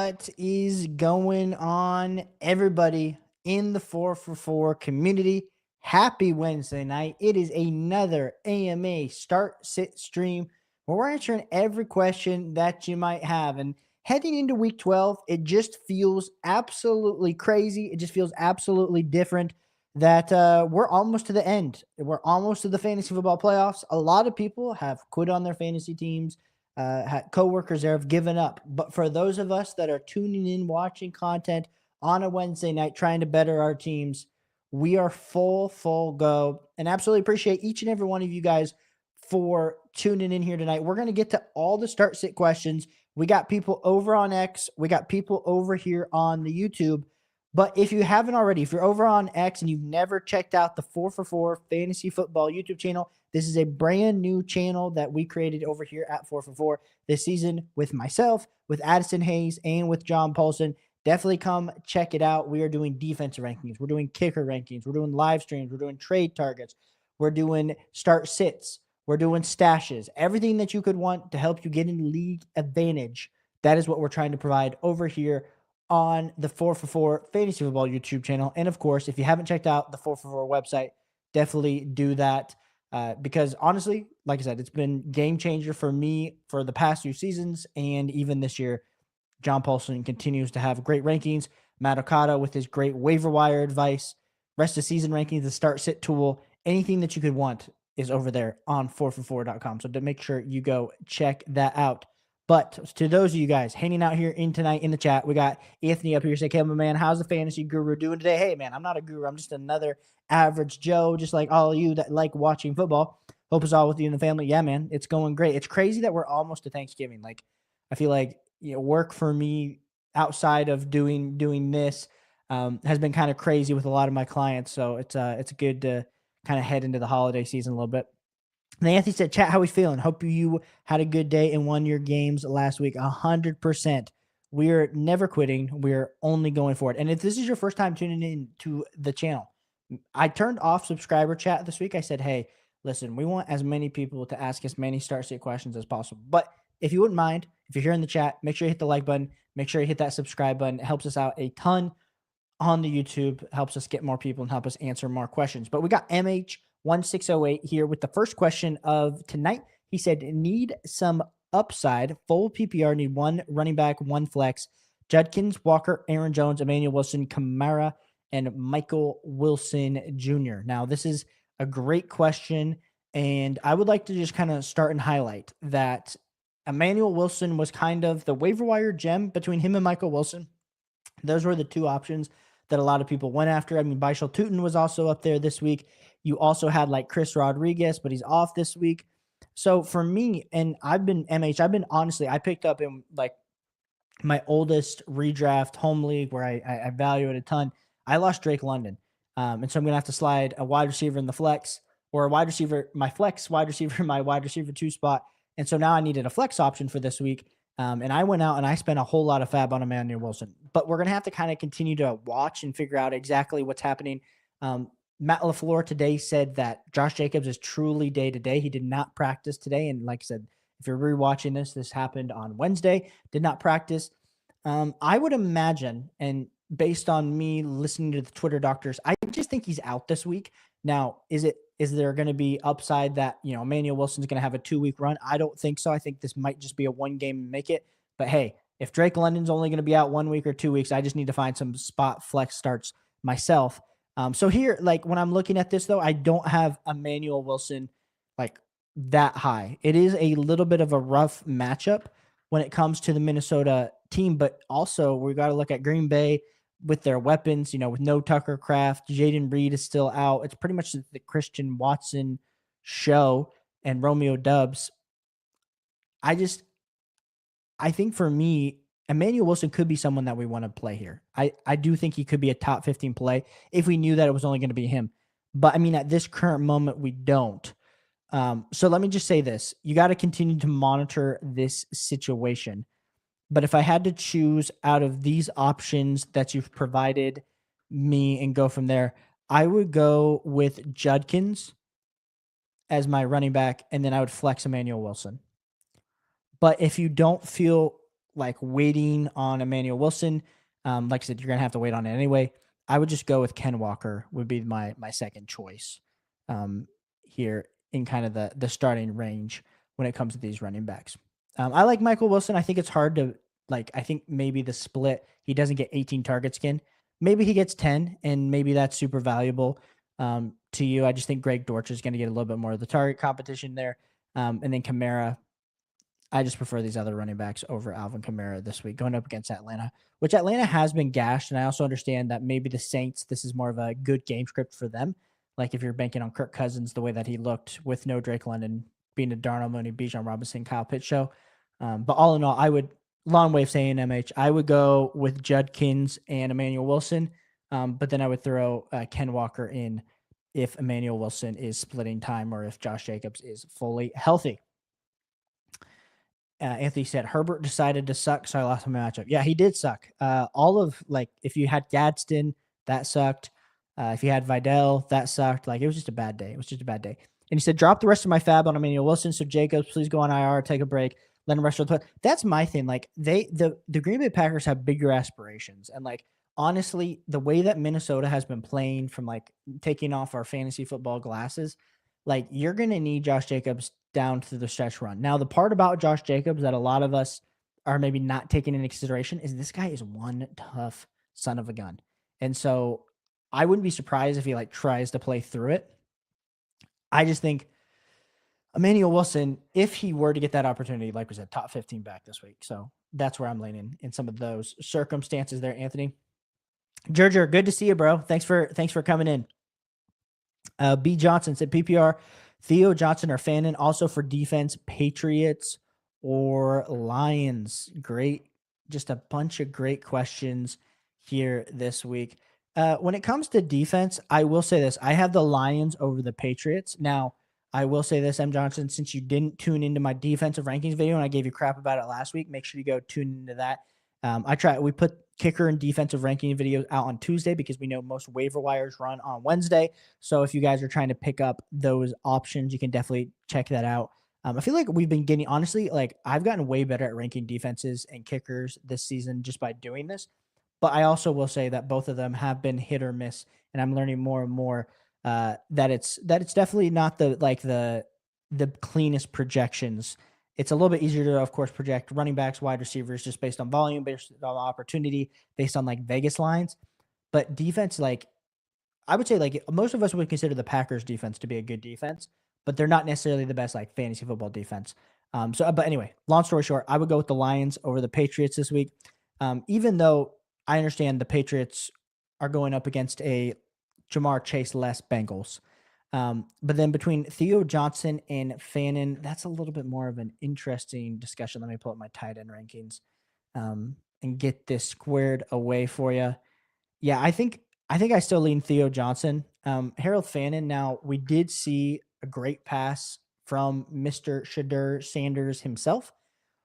What is going on, everybody in the 4for4 community? Happy Wednesday night. It is another AMA start sit stream where we're answering every question that you might have. And heading into week 12, it just feels absolutely crazy. It just feels absolutely different that we're almost to the end. We're almost to the fantasy football playoffs. A lot of people have quit on their fantasy teams. Coworkers there have given up. But for those of us that are tuning in, watching content on a Wednesday night, trying to better our teams, we are full go. And absolutely appreciate each and every one of you guys for tuning in here tonight. We're going to get to all the start sit questions. We got people over on X, we got people over here on the YouTube. But if you haven't already, if you're over on X and you've never checked out the 4for4 Fantasy Football YouTube channel, this is a brand new channel that we created over here at 4for4 this season with myself, with Addison Hayes, and with John Paulson. Definitely come check it out. We are doing defensive rankings. We're doing kicker rankings. We're doing live streams. We're doing trade targets. We're doing start sits. We're doing stashes. Everything that you could want to help you get in league advantage. That is what we're trying to provide over here on the 4for4 Fantasy Football YouTube channel. And of course, if you haven't checked out the 4for4 website, definitely do that. Because honestly, like I said, it's been game changer for me for the past few seasons. And even this year, John Paulson continues to have great rankings. Matt Okada with his great waiver wire advice, rest of season rankings, the start sit tool, anything that you could want is over there on 4for4.com. So to make sure you go check that out. But to those of you guys hanging out here in tonight in the chat, we got Anthony up here saying, "Hey, my man, how's the fantasy guru doing today?" Hey, man, I'm not a guru. I'm just another average Joe, just like all of you that like watching football. Hope it's all with you and the family. Yeah, man, it's going great. It's crazy that we're almost to Thanksgiving. Like, I feel like work for me outside of doing this has been kind of crazy with a lot of my clients. So it's good to kind of head into the holiday season a little bit. And Anthony said, "Chat, how we feeling? Hope you had a good day and won your games last week." 100%. We're never quitting. We're only going forward. And if this is your first time tuning in to the channel, I turned off subscriber chat this week. I said, "Hey, listen, we want as many people to ask as many start sit questions as possible. But if you wouldn't mind, if you're here in the chat, make sure you hit the like button. Make sure you hit that subscribe button. It helps us out a ton on the YouTube, helps us get more people and help us answer more questions." But we got MH1608 here with the first question of tonight. He said, "Need some upside, full PPR, need one running back, one flex. Judkins, Walker, Aaron Jones, Emmanuel Wilson, Kamara, and Michael Wilson Jr." Now, this is a great question, and I would like to just kind of start and highlight that Emmanuel Wilson was kind of the waiver wire gem between him and Michael Wilson. Those were the two options that a lot of people went after. I mean, Bishal Tootin was also up there this week. You also had like Chris Rodriguez, but he's off this week. So for me, and I've been honestly, I picked up in like my oldest redraft home league where I value it a ton. I lost Drake London. And so I'm going to have to slide a wide receiver in the flex, or a wide receiver, my flex wide receiver, my wide receiver 2 spot. And so now I needed a flex option for this week. And I went out and I spent a whole lot of fab on Emmanuel Wilson. But we're going to have to kind of continue to watch and figure out exactly what's happening. Matt LaFleur today said that Josh Jacobs is truly day-to-day. He did not practice today. And like I said, if you're rewatching this happened on Wednesday, did not practice. I would imagine, and based on me listening to the Twitter doctors, I just think he's out this week. Now, is there going to be upside that, Emmanuel Wilson's going to have a 2-week run? I don't think so. I think this might just be a one game and make it. But hey, if Drake London's only going to be out 1 week or 2 weeks, I just need to find some spot flex starts myself. So here, like when I'm looking at this though, I don't have Emmanuel Wilson like that high. It is a little bit of a rough matchup when it comes to the Minnesota team, but also we got to look at Green Bay with their weapons, with no Tucker Kraft. Jaden Reed is still out. It's pretty much the Christian Watson show and Romeo Dubs. I think for me, Emmanuel Wilson could be someone that we want to play here. I do think he could be a top 15 play if we knew that it was only going to be him. But I mean, at this current moment, we don't. So let me just say this. You got to continue to monitor this situation. But if I had to choose out of these options that you've provided me and go from there, I would go with Judkins as my running back, and then I would flex Emmanuel Wilson. But if you don't feel like waiting on Emmanuel Wilson, like I said, you're gonna have to wait on it anyway. I would just go with Ken Walker would be my second choice here in kind of the starting range when it comes to these running backs. I like Michael Wilson. I think it's hard to like. I think maybe the split he doesn't get 18 targets again. Maybe he gets 10, and maybe that's super valuable to you. I just think Greg Dortch is going to get a little bit more of the target competition there, and then Kamara. I just prefer these other running backs over Alvin Kamara this week going up against Atlanta, which Atlanta has been gashed. And I also understand that maybe the Saints, this is more of a good game script for them. Like if you're banking on Kirk Cousins the way that he looked with no Drake London, being a Darnell Mooney, Bijan Robinson, Kyle Pitts show. But all in all, I would, long way of saying MH, I would go with Judkins and Emmanuel Wilson. But then I would throw Ken Walker in if Emmanuel Wilson is splitting time or if Josh Jacobs is fully healthy. Anthony said Herbert decided to suck, so I lost my matchup. Yeah, he did suck. All of like if you had Gadsden, that sucked. If you had Vidal, that sucked. Like it was just a bad day. It was just a bad day. And he said, drop the rest of my fab on Emmanuel Wilson. So Jacobs, please go on IR, take a break, let him rest. That's my thing. Like the Green Bay Packers have bigger aspirations, and like honestly, the way that Minnesota has been playing from like taking off our fantasy football glasses, like you're gonna need Josh Jacobs down to the stretch run. Now, the part about Josh Jacobs that a lot of us are maybe not taking into consideration is this guy is one tough son of a gun. And so I wouldn't be surprised if he like tries to play through it. I just think Emmanuel Wilson, if he were to get that opportunity, like we said, top 15 back this week. So that's where I'm leaning in some of those circumstances there, Anthony. Gerger, good to see you, bro. Thanks for coming in. B Johnson said PPR, Theo Johnson or Fannin. Also for defense, Patriots or Lions. Great, just a bunch of great questions here this week. When it comes to defense, I will say this. I have the Lions over the Patriots. Now, I will say this, M. Johnson, since you didn't tune into my defensive rankings video and I gave you crap about it last week, make sure you go tune into that. We put kicker and defensive ranking videos out on Tuesday because we know most waiver wires run on Wednesday. So if you guys are trying to pick up those options, you can definitely check that out. I feel like we've been getting, honestly, like I've gotten way better at ranking defenses and kickers this season just by doing this. But I also will say that both of them have been hit or miss, and I'm learning more and more that it's definitely not the cleanest projections. It's a little bit easier to, of course, project running backs, wide receivers, just based on volume, based on opportunity, based on like Vegas lines. But defense, like I would say, like most of us would consider the Packers defense to be a good defense, but they're not necessarily the best like fantasy football defense. But anyway, long story short, I would go with the Lions over the Patriots this week. Even though I understand the Patriots are going up against a Jamar Chase less Bengals. But then between Theo Johnson and Fannin, that's a little bit more of an interesting discussion. Let me pull up my tight end rankings and get this squared away for you. Yeah, I think I still lean Theo Johnson. Harold Fannin, now we did see a great pass from Mr. Shadur Sanders himself,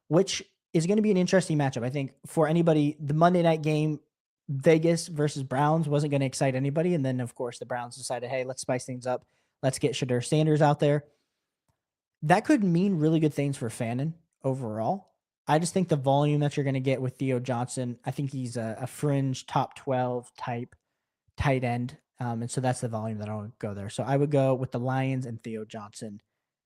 which is going to be an interesting matchup. I think for anybody, the Monday night game, Vegas versus Browns wasn't going to excite anybody. And then, of course, the Browns decided, hey, let's spice things up. Let's get Shadur Sanders out there. That could mean really good things for Fannin overall. I just think the volume that you're going to get with Theo Johnson, I think he's a fringe top 12 type tight end. And so that's the volume that I'll go there. So I would go with the Lions and Theo Johnson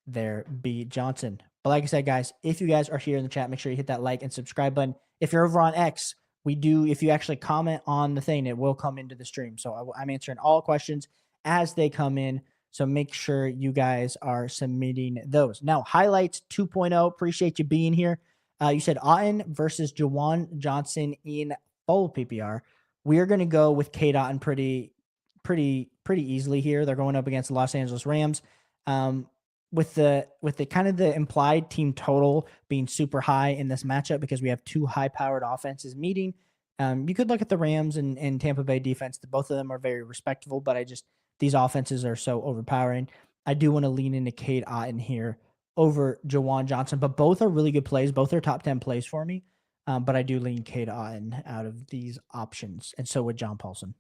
there, B Johnson. But like I said, guys, if you guys are here in the chat, make sure you hit that like and subscribe button. If you're over on X, if you actually comment on the thing, it will come into the stream. So I'm answering all questions as they come in. So make sure you guys are submitting those. Now, highlights 2.0. Appreciate you being here. You said Otten versus Jawan Johnson in full PPR. We are going to go with Cade Otten pretty easily here. They're going up against the Los Angeles Rams. With the kind of the implied team total being super high in this matchup because we have two high-powered offenses meeting. You could look at the Rams and Tampa Bay defense. Both of them are very respectable, but these offenses are so overpowering. I do want to lean into Cade Otten here over Jawan Johnson, but both are really good plays. Both are top 10 plays for me. But I do lean Cade Otten out of these options, and so would John Paulson.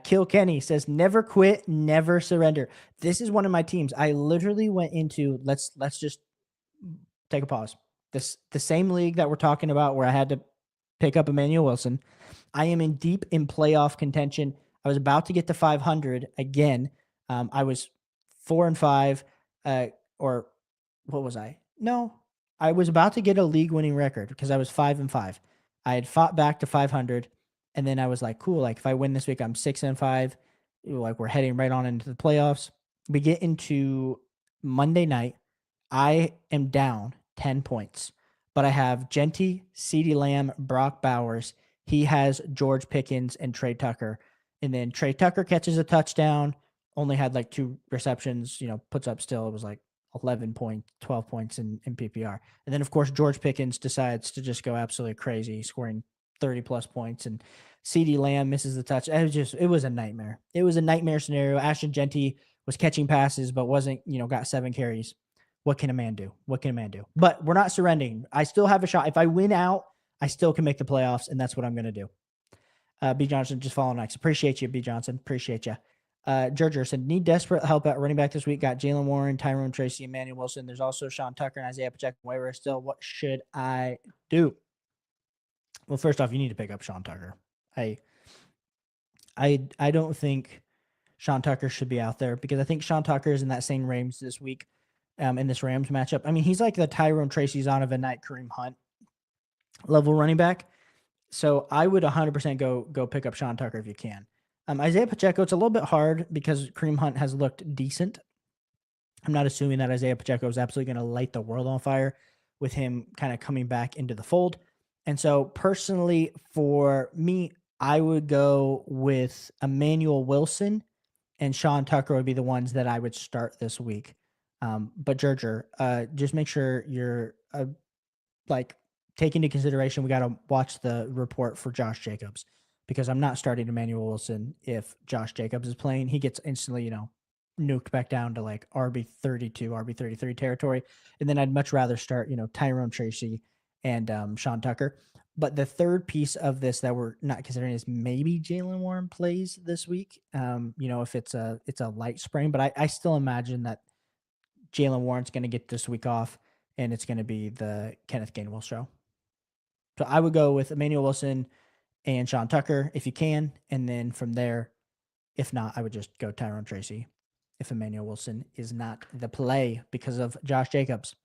Kill Kenny says, never quit, never surrender. This is one of my teams. I literally went into, let's just take a pause. the same league that we're talking about where I had to pick up Emmanuel Wilson. I am in deep in playoff contention. I was about to get to 500 again. I was 4-5, or what was I? No, I was about to get a league winning record because I was 5-5. I had fought back to 500, and then I was like, cool. Like if I win this week, I'm 6-5. Like we're heading right on into the playoffs. We get into Monday night. I am down 10 points, but I have Genty, CeeDee Lamb, Brock Bowers. He has George Pickens and Trey Tucker. And then Trey Tucker catches a touchdown, only had like 2 receptions, puts up still, it was like 11 points, 12 points in PPR. And then, of course, George Pickens decides to just go absolutely crazy, scoring 30 plus points. And CeeDee Lamb misses the touch. It was a nightmare. It was a nightmare scenario. Ashton Genty was catching passes, but wasn't, got 7 carries. What can a man do? What can a man do? But we're not surrendering. I still have a shot. If I win out, I still can make the playoffs, and that's what I'm going to do. B. Johnson, just follow next. Appreciate you, B. Johnson. Appreciate you. Gerger said, need desperate help at running back this week. Got Jalen Warren, Tyrone Tracy, Emmanuel Wilson. There's also Sean Tucker and Isaiah Pacheco waiver still. What should I do? Well, first off, you need to pick up Sean Tucker. I don't think Sean Tucker should be out there because I think Sean Tucker is in that same range this week in this Rams matchup. I mean, he's like the Tyrone Tracy, Zonovan Knight, Kareem Hunt level running back. So I would 100% go pick up Sean Tucker if you can. Isaiah Pacheco, it's a little bit hard because Kareem Hunt has looked decent. I'm not assuming that Isaiah Pacheco is absolutely going to light the world on fire with him kind of coming back into the fold. And so personally, for me, I would go with Emmanuel Wilson and Sean Tucker would be the ones that I would start this week. But Gerger, just make sure you're take into consideration, we got to watch the report for Josh Jacobs because I'm not starting Emmanuel Wilson if Josh Jacobs is playing. He gets instantly, nuked back down to like RB32, RB33 territory. And then I'd much rather start, Tyrone Tracy and Sean Tucker. But the third piece of this that we're not considering is maybe Jalen Warren plays this week. If it's a light sprain, but I still imagine that Jalen Warren's going to get this week off and it's going to be the Kenneth Gainwell show. So I would go with Emmanuel Wilson and Sean Tucker if you can. And then from there, if not, I would just go Tyrone Tracy if Emmanuel Wilson is not the play because of Josh Jacobs.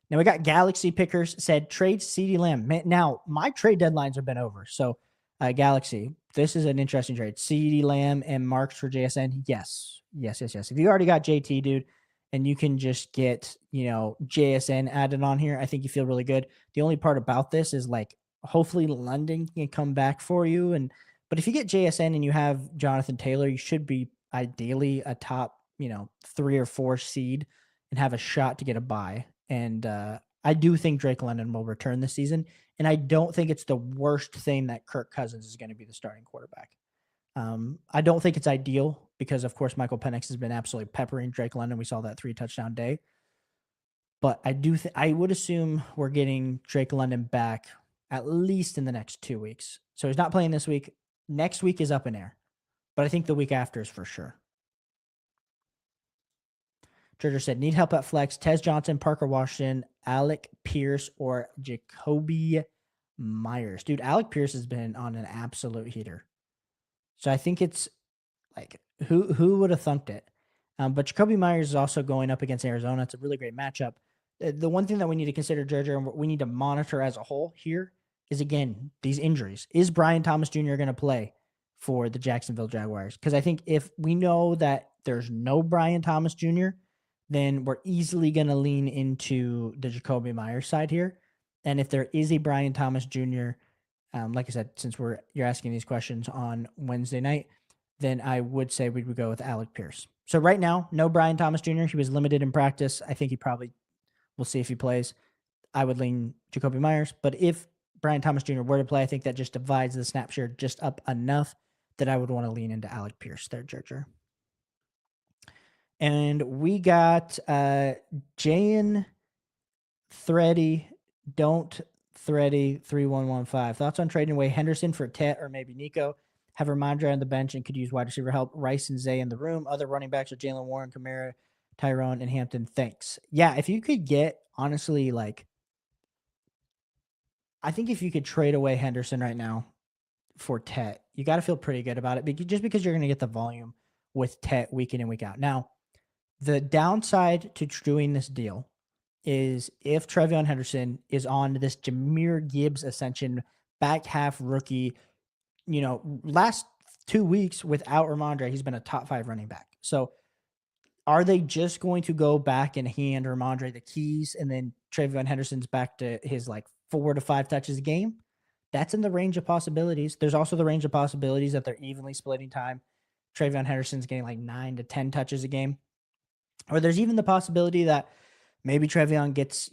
Now we got Galaxy Pickers said trade CeeDee Lamb. Now my trade deadlines have been over. So Galaxy, this is an interesting trade. CeeDee Lamb and Marks for JSN. Yes. If you already got JT, dude, and you can just get, JSN added on here, I think you feel really good. The only part about this is like, hopefully London can come back for you. But if you get JSN and you have Jonathan Taylor, you should be ideally a top, 3 or 4 seed and have a shot to get a bye. And I do think Drake London will return this season. And I don't think it's the worst thing that Kirk Cousins is going to be the starting quarterback. I don't think it's ideal because, of course, Michael Penix has been absolutely peppering Drake London. We saw that 3 touchdown day. But I would assume we're getting Drake London back at least in the next 2 weeks. So he's not playing this week. Next week is up in air. But I think the week after is for sure. Georgia said, need help at flex. Tez Johnson, Parker Washington, Alec Pierce, or Jacoby Myers. Dude, Alec Pierce has been on an absolute heater. So I think it's like, who would have thunked it? But Jacoby Myers is also going up against Arizona. It's a really great matchup. The one thing that we need to consider, Georgia, and we need to monitor as a whole here is, again, these injuries. Is Brian Thomas Jr. going to play for the Jacksonville Jaguars? Because I think if we know that there's no Brian Thomas Jr., then we're easily going to lean into the Jacoby Myers side here. And if there is a Brian Thomas Jr., like I said, since you're asking these questions on Wednesday night, then I would say we would go with Alec Pierce. So right now, no Brian Thomas Jr. He was limited in practice. I think we'll see if he plays. I would lean Jacoby Myers. But if Brian Thomas Jr. were to play, I think that just divides the snap share just up enough that I would want to lean into Alec Pierce there, Gerger. And we got Jayan Thready, Don't Thready 3115. Thoughts on trading away Henderson for Tet or maybe Nico? Have Ramondre on the bench and could use wide receiver help. Rice and Zay in the room. Other running backs are Jalen Warren, Kamara, Tyrone, and Hampton. Thanks. Yeah, if you could get, honestly, like I think if you could trade away Henderson right now for Tet, you got to feel pretty good about it just because you're going to get the volume with Tet week in and week out. Now, the downside to doing this deal is if Trevion Henderson is on this Jahmyr Gibbs ascension, back half rookie, last 2 weeks without Ramondre, he's been a top 5 running back. So are they just going to go back and hand Ramondre the keys and then Trevion Henderson's back to his like 4 to 5 touches a game? That's in the range of possibilities. There's also the range of possibilities that they're evenly splitting time. Trevion Henderson's getting like 9 to 10 touches a game. Or there's even the possibility that maybe Trevion gets,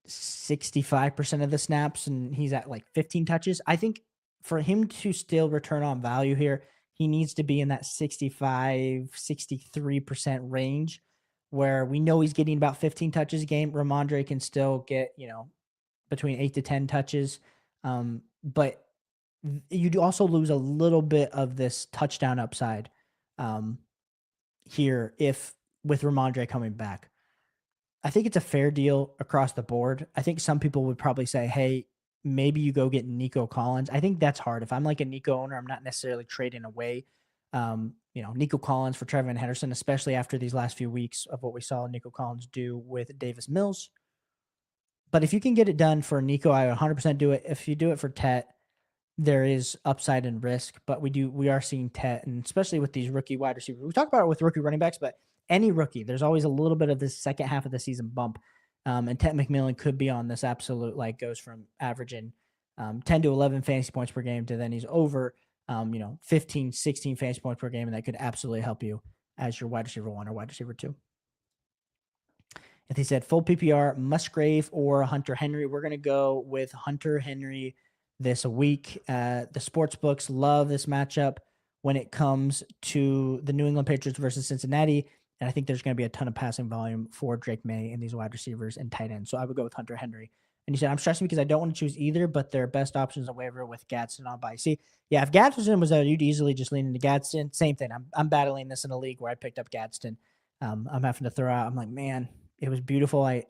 65% of the snaps and he's at like 15 touches. I think for him to still return on value here, he needs to be in that 65, 63% range where we know he's getting about 15 touches a game. Ramondre can still get, between 8 to 10 touches. But you do also lose a little bit of this touchdown upside here if with Ramondre coming back. I think it's a fair deal across the board. I think some people would probably say, hey, maybe you go get Nico Collins. I think that's hard. If I'm like a Nico owner, I'm not necessarily trading away, Nico Collins for Trevion Henderson, especially after these last few weeks of what we saw Nico Collins do with Davis Mills. But if you can get it done for Nico, I 100% do it. If you do it for Tet, there is upside and risk, but we are seeing Tet, and especially with these rookie wide receivers. We talk about it with rookie running backs, but any rookie, there's always a little bit of this second half of the season bump. And Tet McMillan could be on this absolute, like goes from averaging 10 to 11 fantasy points per game to then he's over, 15, 16 fantasy points per game. And that could absolutely help you as your wide receiver 1 or wide receiver 2. If he said full PPR, Musgrave or Hunter Henry, we're going to go with Hunter Henry this week. The sports books love this matchup when it comes to the New England Patriots versus Cincinnati. And I think there's going to be a ton of passing volume for Drake May and these wide receivers and tight ends. So I would go with Hunter Henry. And he said, I'm stressing because I don't want to choose either, but their best options on waiver with Gadsden on bye. See, yeah, if Gadsden was out, you'd easily just lean into Gadsden. Same thing. I'm battling this in a league where I picked up Gadsden. I'm having to throw out. I'm like, man, it was beautiful. I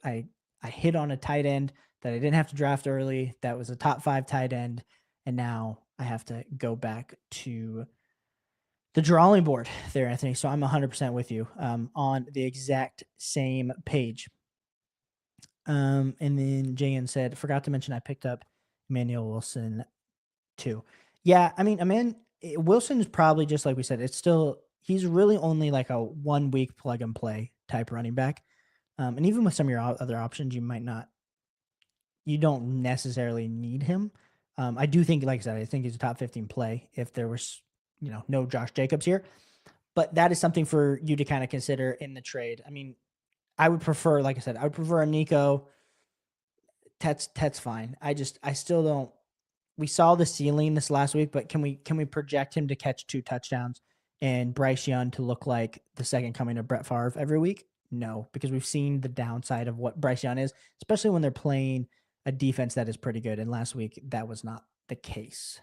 hit on a tight end that I didn't have to draft early. That was a top 5 tight end. And now I have to go back to the drawing board there, Anthony. So I'm 100% with you on the exact same page. And then Jan said, forgot to mention I picked up Emmanuel Wilson too. Yeah, I mean, Wilson is probably just like we said. He's really only like a 1 week plug and play type running back. And even with some of your other options, you don't necessarily need him. I do think, like I said, I think he's a top 15 play if there was, no Josh Jacobs here. But that is something for you to kind of consider in the trade. I mean, I would prefer, like I said, I would prefer a Nico. Tet's fine. I still don't. We saw the ceiling this last week, but can we project him to catch 2 touchdowns and Bryce Young to look like the second coming of Brett Favre every week? No, because we've seen the downside of what Bryce Young is, especially when they're playing a defense that is pretty good. And last week, that was not the case.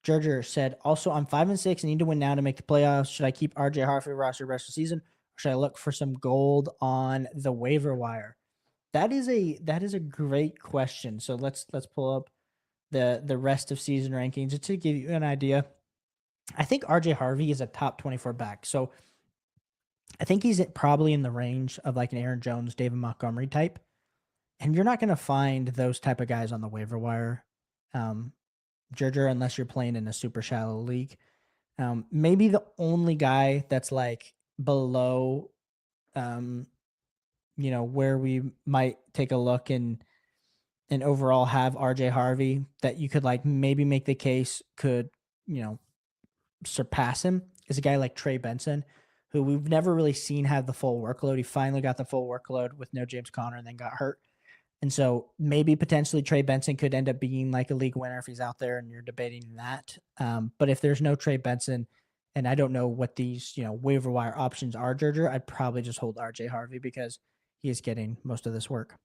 Gerger said, also, I'm 5-6 and need to win now to make the playoffs. Should I keep RJ Harvey roster rest of the season, or should I look for some gold on the waiver wire? That is a great question. So let's pull up the rest of season rankings just to give you an idea. I think RJ Harvey is a top 24 back. So I think he's probably in the range of like an Aaron Jones, David Montgomery type. And you're not going to find those type of guys on the waiver wire, Gerger, unless you're playing in a super shallow league. Maybe the only guy that's like below, where we might take a look and overall have RJ Harvey that you could like maybe make the case could, surpass him is a guy like Trey Benson, who we've never really seen have the full workload. He finally got the full workload with no James Conner and then got hurt. And so maybe potentially Trey Benson could end up being like a league winner if he's out there and you're debating that. But if there's no Trey Benson, and I don't know what these, waiver wire options are, Gerger, I'd probably just hold RJ Harvey because he is getting most of this work.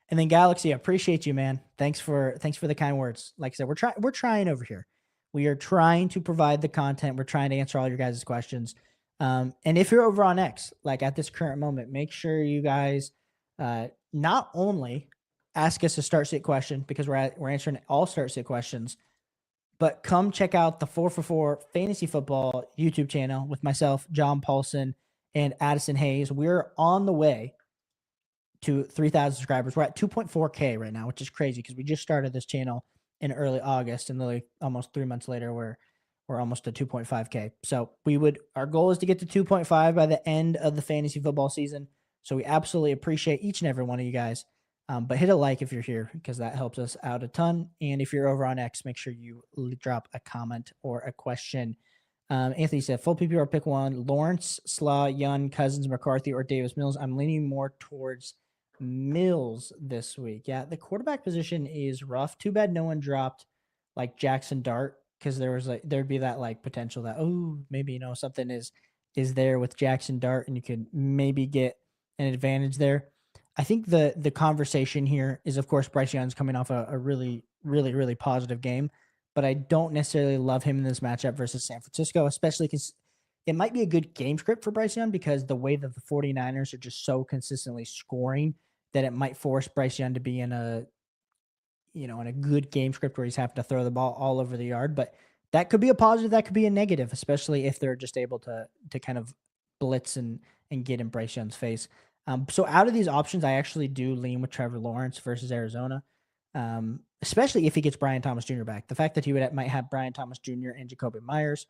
And then Galaxy, I appreciate you, man. Thanks for the kind words. Like I said, we're trying over here. We are trying to provide the content. We're trying to answer all your guys' questions. And if you're over on X, like at this current moment, make sure you guys Not only ask us a start sit question because we're answering all start sit questions, but come check out the 4for4 Fantasy Football YouTube channel with myself, John Paulson, and Addison Hayes. We're on the way to 3,000 subscribers. We're at 2.4K right now, which is crazy because we just started this channel in early August, and literally almost 3 months later, we're almost at 2.5K. So our goal is to get to 2.5 by the end of the fantasy football season. So we absolutely appreciate each and every one of you guys. But hit a like if you're here because that helps us out a ton. And if you're over on X, make sure you drop a comment or a question. Anthony said, full PPR pick one, Lawrence, Slaw, Young, Cousins, McCarthy, or Davis Mills. I'm leaning more towards Mills this week. Yeah, the quarterback position is rough. Too bad no one dropped like Jackson Dart because there'd be that like potential that maybe something is there with Jackson Dart and you could maybe get an advantage there. I think the conversation here is of course Bryce Young's coming off a really really really positive game, but I don't necessarily love him in this matchup versus San Francisco, especially because it might be a good game script for Bryce Young because the way that the 49ers are just so consistently scoring that it might force Bryce Young to be in a good game script where he's having to throw the ball all over the yard. But that could be a positive, that could be a negative, especially if they're just able to kind of blitz and get in Bryce Young's face. So out of these options, I actually do lean with Trevor Lawrence versus Arizona, especially if he gets Brian Thomas Jr. back. The fact that he might have Brian Thomas Jr. and Jacoby Myers.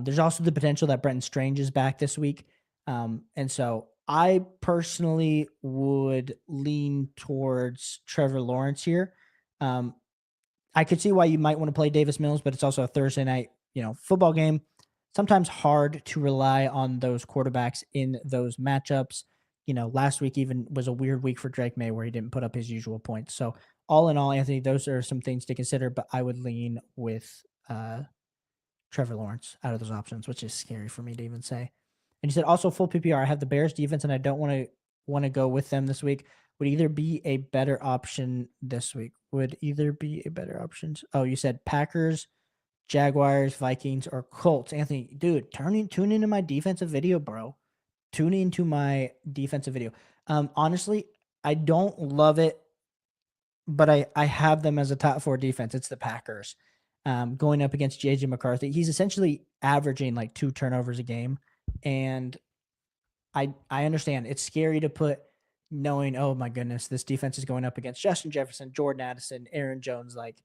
There's also the potential that Brenton Strange is back this week. And so I personally would lean towards Trevor Lawrence here. I could see why you might want to play Davis Mills, but it's also a Thursday night, football game. Sometimes hard to rely on those quarterbacks in those matchups. Last week even was a weird week for Drake May where he didn't put up his usual points. So all in all, Anthony, those are some things to consider, but I would lean with Trevor Lawrence out of those options, which is scary for me to even say. And he said also full PPR. I have the Bears defense, and I don't want to go with them this week. Would either be a better option this week? Would either be a better option? Oh, you said Packers, Jaguars, Vikings, or Colts. Anthony, dude, tune into my defensive video, bro. Tune into my defensive video. Honestly, I don't love it, but I have them as a top 4 defense. It's the Packers. Going up against JJ McCarthy. He's essentially averaging like 2 turnovers a game. And I understand it's scary to put knowing, oh my goodness, this defense is going up against Justin Jefferson, Jordan Addison, Aaron Jones. Like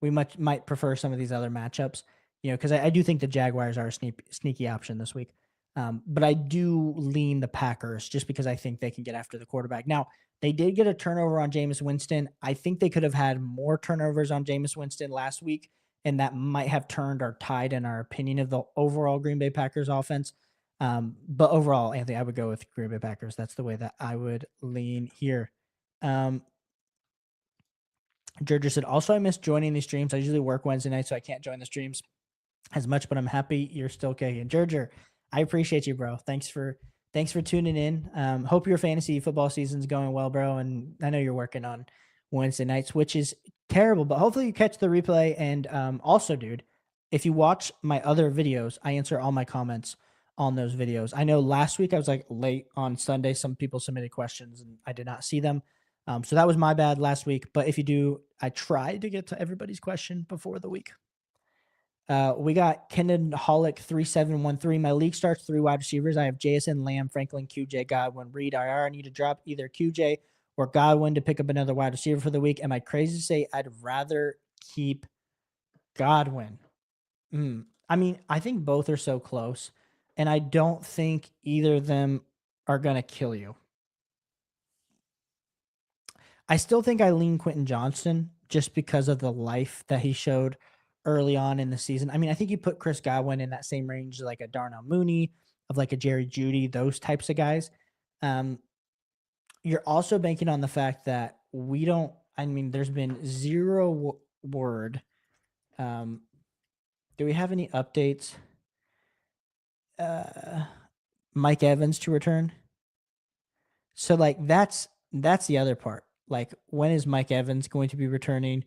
we might prefer some of these other matchups, because I do think the Jaguars are a sneaky option this week. But I do lean the Packers just because I think they can get after the quarterback. Now, they did get a turnover on Jameis Winston. I think they could have had more turnovers on Jameis Winston last week, and that might have turned or tied in our opinion of the overall Green Bay Packers offense. But overall, Anthony, I would go with Green Bay Packers. That's the way that I would lean here. Georgia said, also, I miss joining these streams. I usually work Wednesday night, so I can't join the streams as much, but I'm happy you're still kicking. Georgia, I appreciate you, bro. Thanks for tuning in. Hope your fantasy football season's going well, bro. And I know you're working on Wednesday nights, which is terrible, but hopefully you catch the replay. And also, dude, if you watch my other videos, I answer all my comments on those videos. I know last week I was like late on Sunday. Some people submitted questions and I did not see them. So that was my bad last week. But if you do, I tried to get to everybody's question before the week. We got Kenan Hollick 3713. My league starts 3 wide receivers. I have JSN, Lamb, Franklin, QJ, Godwin, Reed. I need to drop either QJ or Godwin to pick up another wide receiver for the week. Am I crazy to say I'd rather keep Godwin? I mean, I think both are so close, and I don't think either of them are going to kill you. I still think I lean Quentin Johnston just because of the life that he showed early on in the season. I mean, I think you put Chris Godwin in that same range like a Darnell Mooney, of like a Jerry Jeudy, those types of guys. You're also banking on the fact that there's been zero word. Do we have any updates? Mike Evans to return. So like that's the other part. Like, when is Mike Evans going to be returning?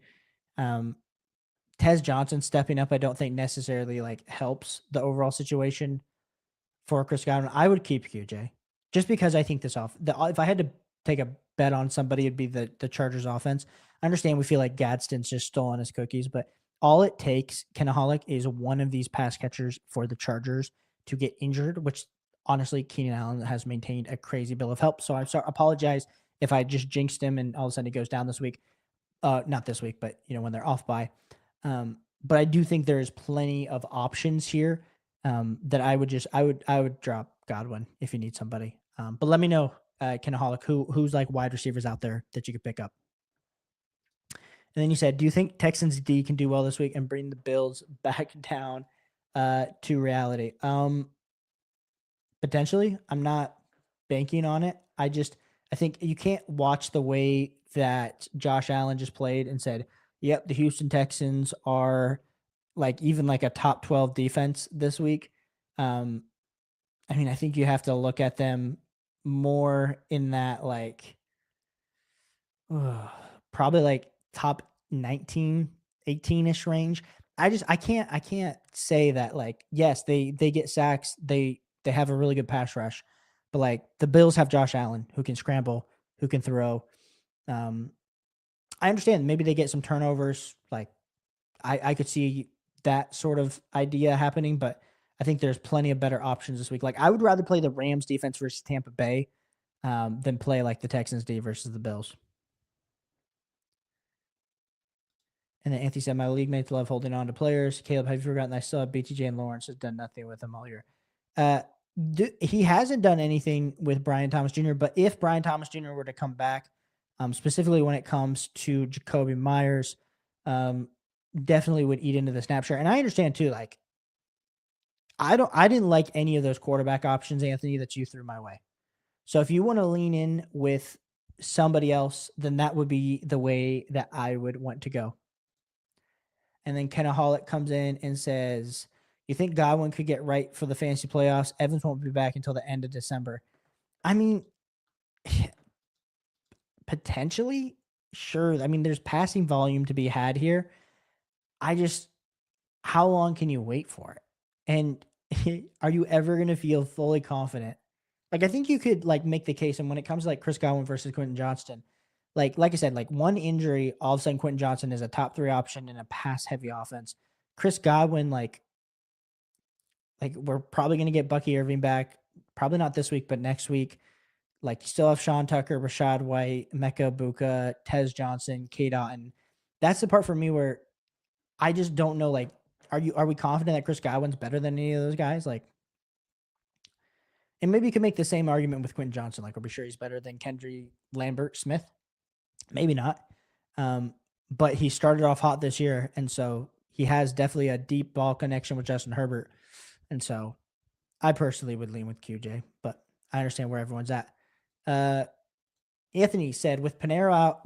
Tez Johnson stepping up, I don't think necessarily like helps the overall situation for Chris Godwin. I would keep QJ just because I think if I had to take a bet on somebody, it'd be the Chargers offense. I understand we feel like Gadsden's just stolen his cookies, but all it takes, Kenaholic, is one of these pass catchers for the Chargers to get injured, which honestly, Keenan Allen has maintained a crazy bill of health. So I apologize if I just jinxed him and all of a sudden he goes down this week. Not this week, but when they're off by. But I do think there is plenty of options here that I would drop Godwin if you need somebody. But let me know, Kenaholic, who's like wide receivers out there that you could pick up. And then you said, do you think Texans D can do well this week and bring the Bills back down to reality? Potentially. I'm not banking on it. I think you can't watch the way that Josh Allen just played and said, yep, the Houston Texans are like even like a top 12 defense this week. I mean, I think you have to look at them more in that like probably like top 19, 18-ish range. I can't say that like, yes, they get sacks, they have a really good pass rush, but like the Bills have Josh Allen who can scramble, who can throw. I understand maybe they get some turnovers. Like I could see that sort of idea happening, but I think there's plenty of better options this week. Like I would rather play the Rams defense versus Tampa Bay than play like the Texans D versus the Bills. And then Anthony said, my league mates love holding on to players. Caleb, have you forgotten I still have BTJ and Lawrence has done nothing with them all year? He hasn't done anything with Brian Thomas Jr., but if Brian Thomas Jr. were to come back, specifically when it comes to Jacoby Myers, definitely would eat into the snap share. And I understand too, like, I didn't like any of those quarterback options, Anthony, that you threw my way. So if you want to lean in with somebody else, then that would be the way that I would want to go. And then Kenaholic comes in and says, you think Godwin could get right for the fantasy playoffs? Evans won't be back until the end of December. I mean, potentially, sure. I mean, there's passing volume to be had here. How long can you wait for it? And are you ever going to feel fully confident? Like, I think you could like make the case. And when it comes to like Chris Godwin versus Quentin Johnston, like I said, like one injury, all of a sudden Quentin Johnston is a top 3 option in a pass heavy offense. Chris Godwin, like we're probably going to get Bucky Irving back. Probably not this week, but next week. Like you still have Sean Tucker, Rashad White, Mecca Buka, Tez Johnson, K. Dotton. That's the part for me where I just don't know. Like, are we confident that Chris Godwin's better than any of those guys? Like, and maybe you could make the same argument with Quentin Johnson. Like, are we sure he's better than Kendry Lambert Smith? Maybe not. But he started off hot this year, and so he has definitely a deep ball connection with Justin Herbert. And so I personally would lean with QJ, but I understand where everyone's at. Anthony said, with Panero out,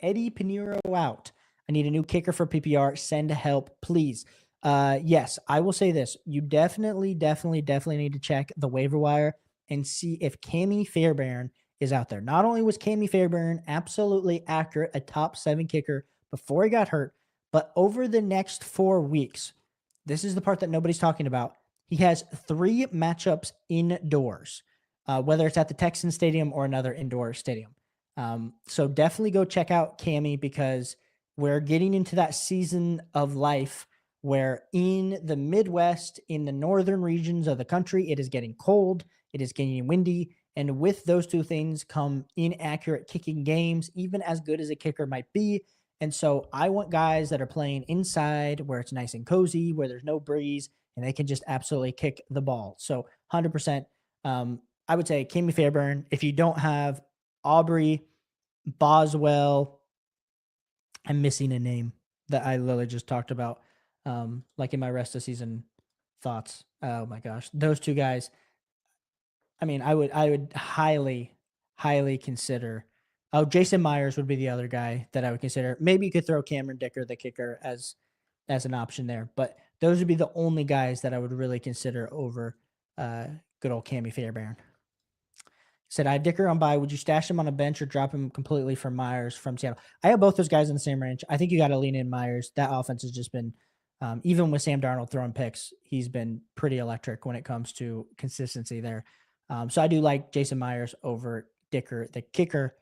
Eddie Pinheiro out, I need a new kicker for PPR. Send help, please. Yes, I will say this. You definitely need to check the waiver wire and see if Cammy Fairbairn is out there. Not only was Cammy Fairbairn absolutely accurate, a top 7 kicker before he got hurt, but over the next 4 weeks, this is the part that nobody's talking about. He has 3 matchups indoors, whether it's at the Texans Stadium or another indoor stadium. So definitely go check out Cammy because we're getting into that season of life where in the Midwest, in the northern regions of the country, it is getting cold, it is getting windy, and with those 2 things come inaccurate kicking games, even as good as a kicker might be. And so I want guys that are playing inside where it's nice and cozy, where there's no breeze, and they can just absolutely kick the ball. So 100%, I would say Cammy Fairbairn. If you don't have Aubrey, Boswell, I'm missing a name that I literally just talked about, like in my rest of season thoughts. Oh my gosh, those 2 guys. I mean, I would highly consider. Oh, Jason Myers would be the other guy that I would consider. Maybe you could throw Cameron Dicker, the kicker, as an option there, but those would be the only guys that I would really consider over good old Cammy Fairbairn. Said, I have Dicker on bye. Would you stash him on a bench or drop him completely for Myers from Seattle? I have both those guys in the same range. I think you got to lean in Myers. That offense has just been, even with Sam Darnold throwing picks, he's been pretty electric when it comes to consistency there. So I do like Jason Myers over Dicker, the kicker.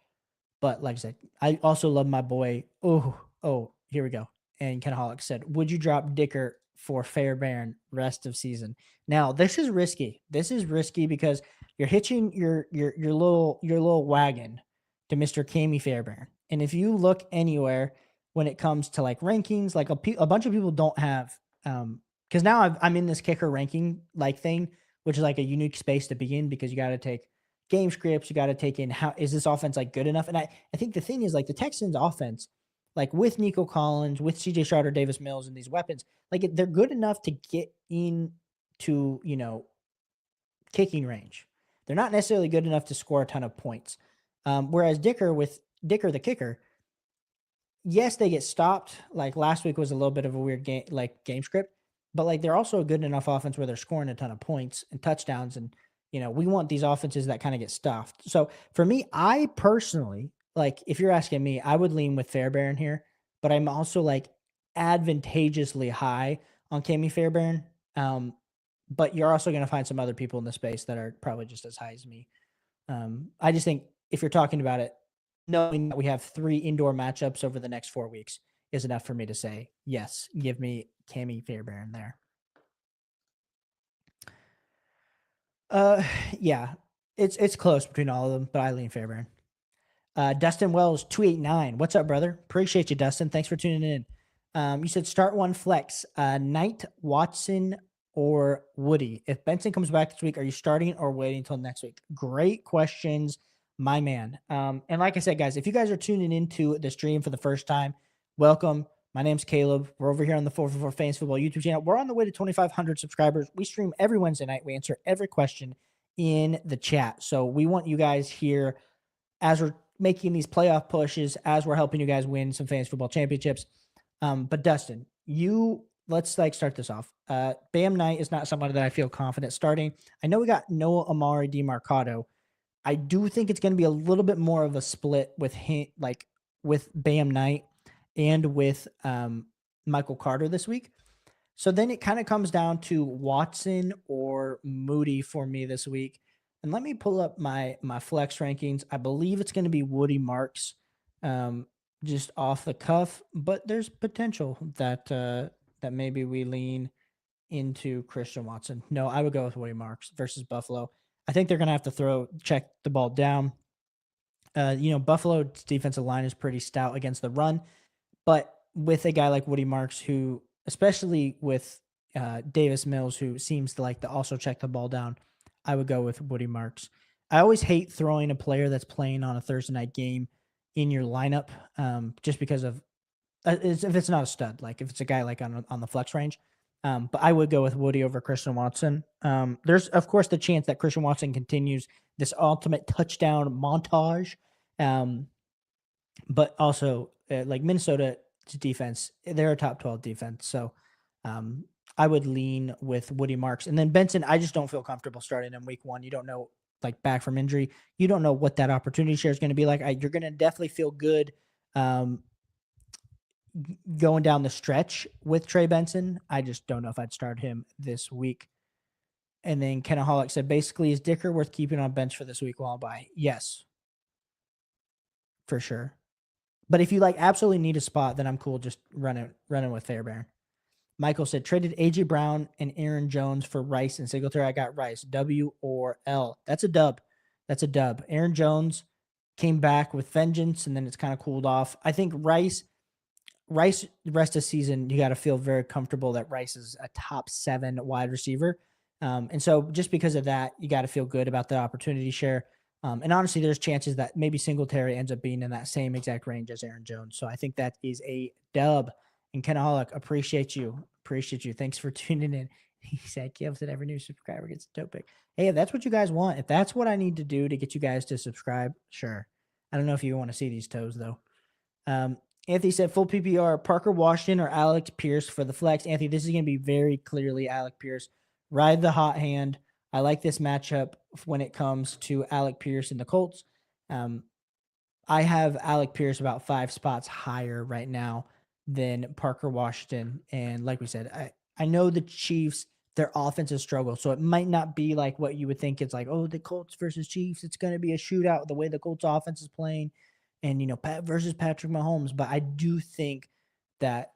But like I said, I also love my boy. Here we go. And Kenaholic said, "Would you drop Dicker for Fairbairn rest of season?" Now this is risky. This is risky because you're hitching your little wagon to Mr. Cammy Fairbairn. And if you look anywhere when it comes to like rankings, like a bunch of people don't have because now I'm in this kicker ranking like thing, which is like a unique space to begin because you got to take game scripts, you got to take in how is this offense like good enough? And I think the thing is like the Texans offense, like with Nico Collins, with CJ Stroud or Davis Mills and these weapons, like they're good enough to get into, kicking range. They're not necessarily good enough to score a ton of points. Whereas Dicker the kicker, yes, they get stopped. Like last week was a little bit of a weird game script, but like they're also a good enough offense where they're scoring a ton of points and touchdowns. And, we want these offenses that kind of get stuffed. So for me, I personally, like, if you're asking me, I would lean with Fairbairn here, but I'm also like advantageously high on Cammy Fairbairn. But you're also going to find some other people in the space that are probably just as high as me. I just think if you're talking about it, knowing that we have 3 indoor matchups over the next 4 weeks is enough for me to say, yes, give me Cammy Fairbairn there. Yeah, it's close between all of them, but I lean Fairbairn. Dustin Wells 289. What's up, brother? Appreciate you, Dustin. Thanks for tuning in. You said start one flex. Knight, Watson, or Woody. If Benson comes back this week, are you starting or waiting until next week? Great questions, my man. And like I said, guys, if you guys are tuning into the stream for the first time, welcome. My name's Caleb. We're over here on the 444 Fans Football YouTube channel. We're on the way to 2,500 subscribers. We stream every Wednesday night. We answer every question in the chat. So we want you guys here as we're making these playoff pushes, as we're helping you guys win some fantasy football championships. But Dustin, let's like start this off. Bam Knight is not somebody that I feel confident starting. I know we got Noah Amari DeMarcado. I do think it's going to be a little bit more of a split with him, like with Bam Knight and with Michael Carter this week. So then it kind of comes down to Watson or Moody for me this week. And let me pull up my flex rankings. I believe it's going to be Woody Marks, just off the cuff, but there's potential that that maybe we lean into Christian Watson. No, I would go with Woody Marks versus Buffalo. I think they're going to have to check the ball down. Buffalo's defensive line is pretty stout against the run, but with a guy like Woody Marks, who, especially with Davis Mills, who seems to like to also check the ball down, I would go with Woody Marks. I always hate throwing a player that's playing on a Thursday night game in your lineup, just because of if it's not a stud, like if it's a guy like on the flex range. But I would go with Woody over Christian Watson. There's of course the chance that Christian Watson continues this ultimate touchdown montage, but also like Minnesota's defense, they're a top 12 defense, so I would lean with Woody Marks. And then Benson, I just don't feel comfortable starting in week 1. You don't know, like back from injury, you don't know what that opportunity share is going to be like. You're going to definitely feel good going down the stretch with Trey Benson. I just don't know if I'd start him this week. And then Kenaholic said, basically, is Dicker worth keeping on bench for this week while by? Yes, for sure. But if you like absolutely need a spot, then I'm cool just running with Fairbairn. Michael said, traded A.J. Brown and Aaron Jones for Rice and Singletary. I got Rice. W or L. That's a dub. Aaron Jones came back with vengeance, and then it's kind of cooled off. I think Rice, the rest of the season, you got to feel very comfortable that Rice is a top 7 wide receiver. And so just because of that, you got to feel good about the opportunity share. And honestly, there's chances that maybe Singletary ends up being in that same exact range as Aaron Jones. So I think that is a dub. And Kenaholic, appreciate you. Thanks for tuning in. He said, Caleb said every new subscriber gets a dope pick. Hey, if that's what you guys want, if that's what I need to do to get you guys to subscribe, sure. I don't know if you want to see these toes, though. Anthony said full PPR, Parker Washington or Alec Pierce for the flex. Anthony, this is going to be very clearly Alec Pierce. Ride the hot hand. I like this matchup when it comes to Alec Pierce and the Colts. I have Alec Pierce about 5 spots higher right now than Parker Washington. And like we said, I know the Chiefs, their offensive struggle. So it might not be like what you would think. It's like, oh, the Colts versus Chiefs, it's going to be a shootout the way the Colts offense is playing. and Pat versus Patrick Mahomes. But I do think that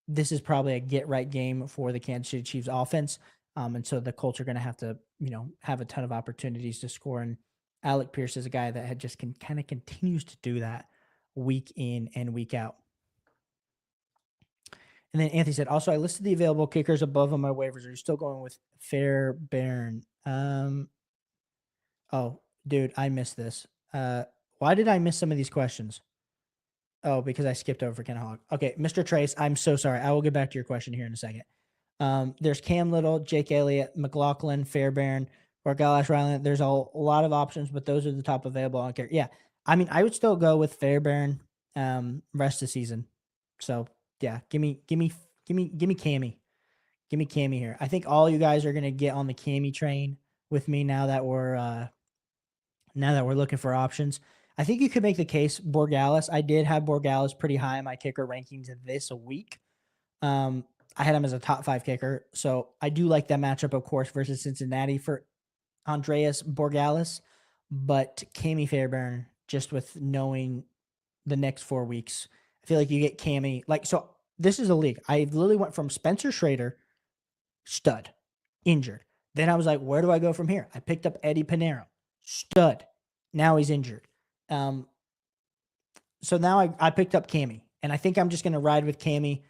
this is probably a get right game for the Kansas City Chiefs offense. And so the Colts are going to have to, have a ton of opportunities to score. And Alec Pierce is a guy that had just kind of continues to do that week in and week out. And then Anthony said, also, I listed the available kickers above on my waivers. Are you still going with Fairbairn? Oh, dude, I missed this. Why did I miss some of these questions? Oh, because I skipped over Ken Hogg. Okay, Mr. Trace, I'm so sorry. I will get back to your question here in a second. There's Cam Little, Jake Elliott, McLaughlin, Fairbairn, or Galash Ryland. There's a lot of options, but those are the top available on care. Yeah, I mean, I would still go with Fairbairn rest of the season. So yeah, give me Cammy. Give me Cammy here. I think all you guys are gonna get on the Cammy train with me now that we're looking for options. I think you could make the case Borgalis. I did have Borgalis pretty high in my kicker rankings this week. I had him as a top 5 kicker. So I do like that matchup, of course, versus Cincinnati for Andreas Borgalis. But Cammy Fairbairn, just with knowing the next 4 weeks, I feel like you get Cammy. So this is a league. I literally went from Spencer Schrader, stud, injured. Then I was like, where do I go from here? I picked up Eddie Pinero, stud. Now he's injured. So now I picked up Cammy, and I think I'm just going to ride with Cammy,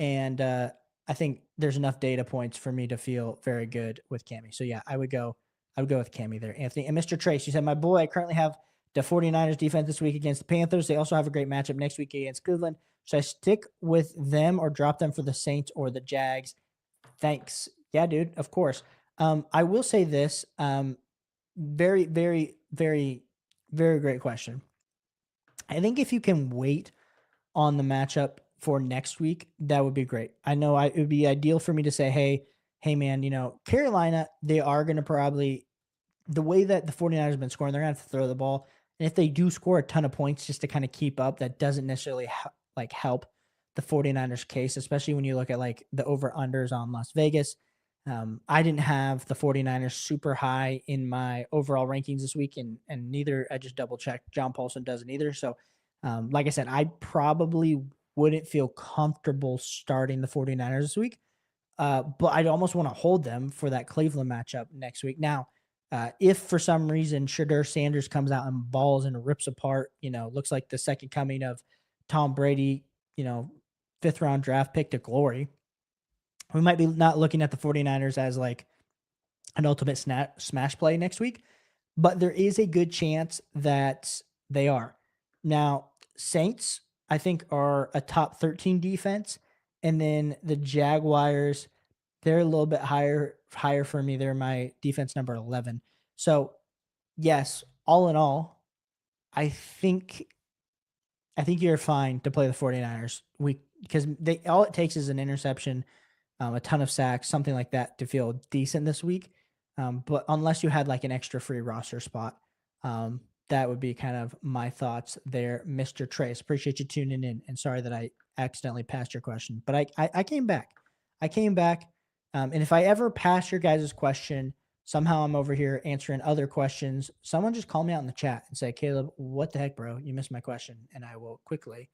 and I think there's enough data points for me to feel very good with Cammy. So yeah, I would go with Cammy there, Anthony. And Mr. Trace, you said, my boy, I currently have the 49ers defense this week against the Panthers. They also have a great matchup next week against Cleveland. Should I stick with them or drop them for the Saints or the Jags? Thanks. Yeah, dude, of course. I will say this. Very, very, very, very great question. I think if you can wait on the matchup for next week, that would be great. I know it would be ideal for me to say, hey, man, Carolina, they are going to probably, the way that the 49ers have been scoring, they're going to have to throw the ball. And if they do score a ton of points just to kind of keep up, that doesn't necessarily help the 49ers case, especially when you look at the over-unders on Las Vegas. I didn't have the 49ers super high in my overall rankings this week, and neither, I just double checked, John Paulson doesn't either. So like I said, I probably wouldn't feel comfortable starting the 49ers this week, but I'd almost want to hold them for that Cleveland matchup next week. Now, if for some reason Shadur Sanders comes out and balls and rips apart, looks like the second coming of Tom Brady, 5th round draft pick to glory, we might be not looking at the 49ers as an ultimate smash play next week, but there is a good chance that they are. Now, Saints, I think, are a top 13 defense, and then the Jaguars, they're a little bit higher for me. They're my defense number 11. So, yes, all in all, I think you're fine to play the 49ers because all it takes is an interception, a ton of sacks, something like that to feel decent this week. But unless you had an extra free roster spot, that would be kind of my thoughts there, Mr. Trace. Appreciate you tuning in, and sorry that I accidentally passed your question, but I came back. And if I ever pass your guys' question, somehow I'm over here answering other questions, someone just call me out in the chat and say, Caleb, what the heck, bro? You missed my question, and I will quickly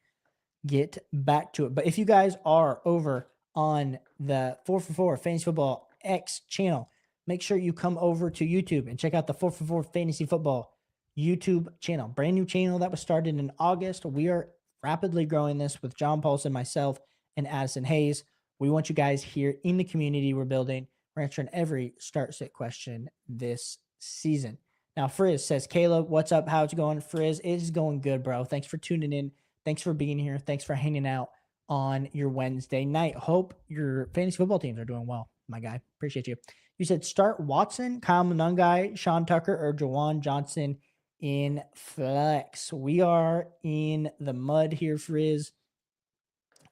get back to it. But if you guys are over on the 4for4 Fantasy Football X channel, make sure you come over to YouTube and check out the 4for4 Fantasy Football YouTube channel. Brand new channel that was started in August. We are rapidly growing this with John Paulson, myself, and Addison Hayes. We want you guys here in the community we're building. We're answering every start-sit question this season. Now, Frizz says, Caleb, what's up? How's it going? Frizz, it is going good, bro. Thanks for tuning in. Thanks for being here. Thanks for hanging out on your Wednesday night. Hope your fantasy football teams are doing well, my guy. Appreciate you. You said start Watson, Kyle Monungai, Sean Tucker, or Jawan Johnson in flex. We are in the mud here, Frizz,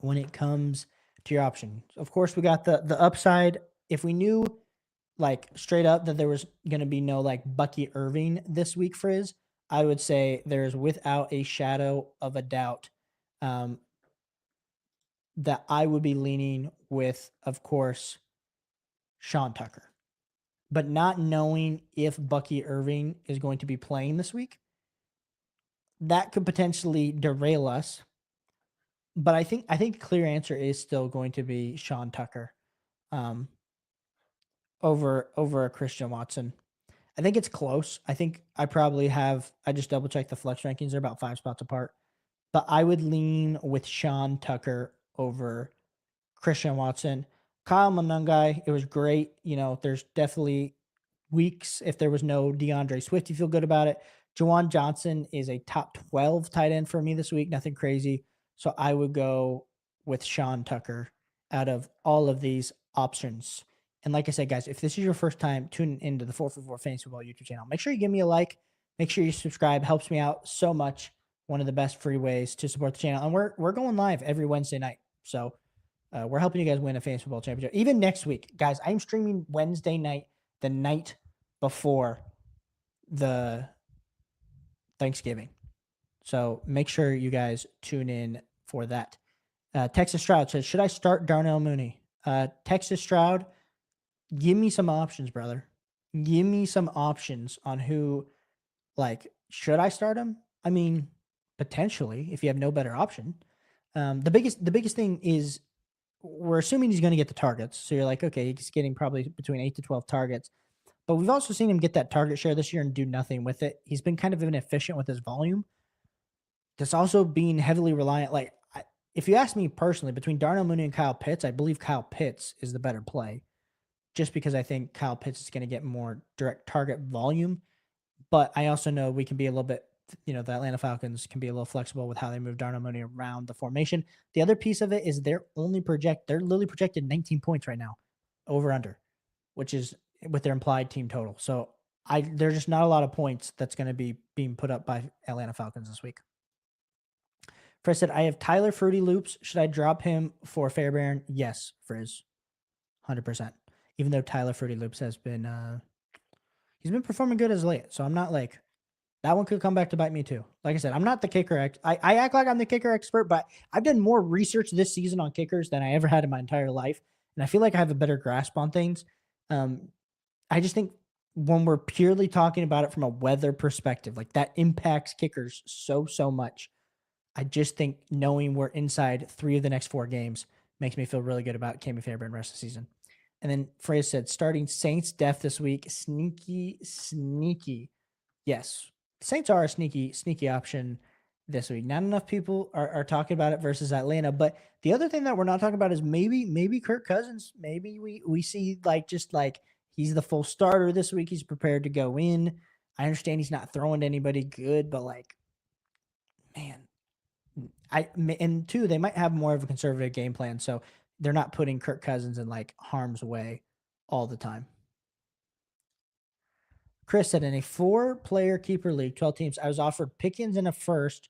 when it comes to your options. Of course, we got the upside. If we knew straight up that there was going to be no Bucky Irving this week, Frizz, I would say there's without a shadow of a doubt that I would be leaning with, of course, Sean Tucker. But not knowing if Bucky Irving is going to be playing this week, that could potentially derail us. But I think the clear answer is still going to be Sean Tucker, um, over a Christian Watson. I think it's close. I think I just double checked the flex rankings. They're about 5 spots apart. But I would lean with Sean Tucker over Christian Watson. Kyle Monungai, it was great. There's definitely weeks if there was no DeAndre Swift, you feel good about it. Jawan Johnson is a top 12 tight end for me this week. Nothing crazy. So I would go with Sean Tucker out of all of these options. And like I said, guys, if this is your first time tuning into the 4for4 Fantasy Football YouTube channel, make sure you give me a like. Make sure you subscribe. Helps me out so much. One of the best free ways to support the channel. And we're going live every Wednesday night. So we're helping you guys win a fantasy football championship. Even next week, guys, I'm streaming Wednesday night, the night before the Thanksgiving. So make sure you guys tune in for that. Texas Stroud says, should I start Darnell Mooney? Texas Stroud, give me some options, brother. Give me some options on who, should I start him? I mean, potentially, if you have no better option. The biggest thing is we're assuming he's going to get the targets. So you're like, okay, he's getting probably between 8 to 12 targets. But we've also seen him get that target share this year and do nothing with it. He's been kind of inefficient with his volume. That's also being heavily reliant. If you ask me personally, between Darnell Mooney and Kyle Pitts, I believe Kyle Pitts is the better play, just because I think Kyle Pitts is going to get more direct target volume. But I also know we can be a little bit, the Atlanta Falcons can be a little flexible with how they move Darnell Mooney around the formation. The other piece of it is they're literally projected 19 points right now, over under, which is with their implied team total. So there's just not a lot of points that's going to be being put up by Atlanta Falcons this week. Frizz said, I have Tyler Fruity Loops. Should I drop him for Fairbairn? Yes, Frizz. 100%. Even though Tyler Fruity Loops has been he's been performing good as late. So I'm not like, that one could come back to bite me too. Like I said, I'm not the kicker. I act like I'm the kicker expert, but I've done more research this season on kickers than I ever had in my entire life. And I feel like I have a better grasp on things. I just think when we're purely talking about it from a weather perspective, like that impacts kickers so much. I just think knowing we're inside 3 of the next 4 games makes me feel really good about Cammy Fairbairn rest of the season. And then Fraser said, starting Saints def this week. Sneaky. Yes. Saints are a sneaky option this week. Not enough people are talking about it versus Atlanta. But the other thing that we're not talking about is maybe Kirk Cousins. Maybe we see he's the full starter this week. He's prepared to go in. I understand he's not throwing to anybody good, but man, and two, they might have more of a conservative game plan, so they're not putting Kirk Cousins in harm's way all the time. Chris said, in a 4-player keeper league, 12 teams, I was offered Pickens and a first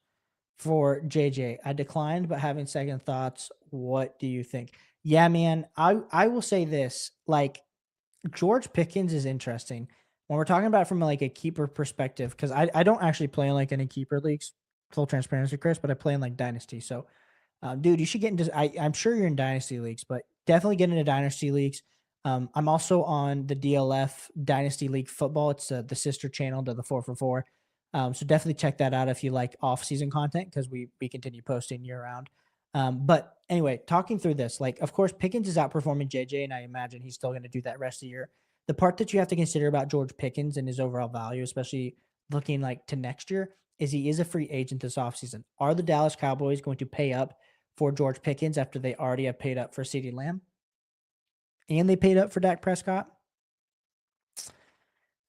for JJ. I declined, but having second thoughts. What do you think? Yeah, man, I will say this. George Pickens is interesting when we're talking about it from a keeper perspective, because I don't actually play in any keeper leagues, full transparency, Chris, but I play in Dynasty. So, dude, you should get into. I'm sure you're in Dynasty leagues, but definitely get into Dynasty leagues. I'm also on the DLF Dynasty League Football. It's the sister channel to the 4for4. So definitely check that out if you like off-season content, because we continue posting year-round. But anyway, talking through this, of course, Pickens is outperforming JJ, and I imagine he's still going to do that rest of the year. The part that you have to consider about George Pickens and his overall value, especially looking to next year, is he is a free agent this offseason. Are the Dallas Cowboys going to pay up for George Pickens after they already have paid up for CeeDee Lamb? And they paid up for Dak Prescott?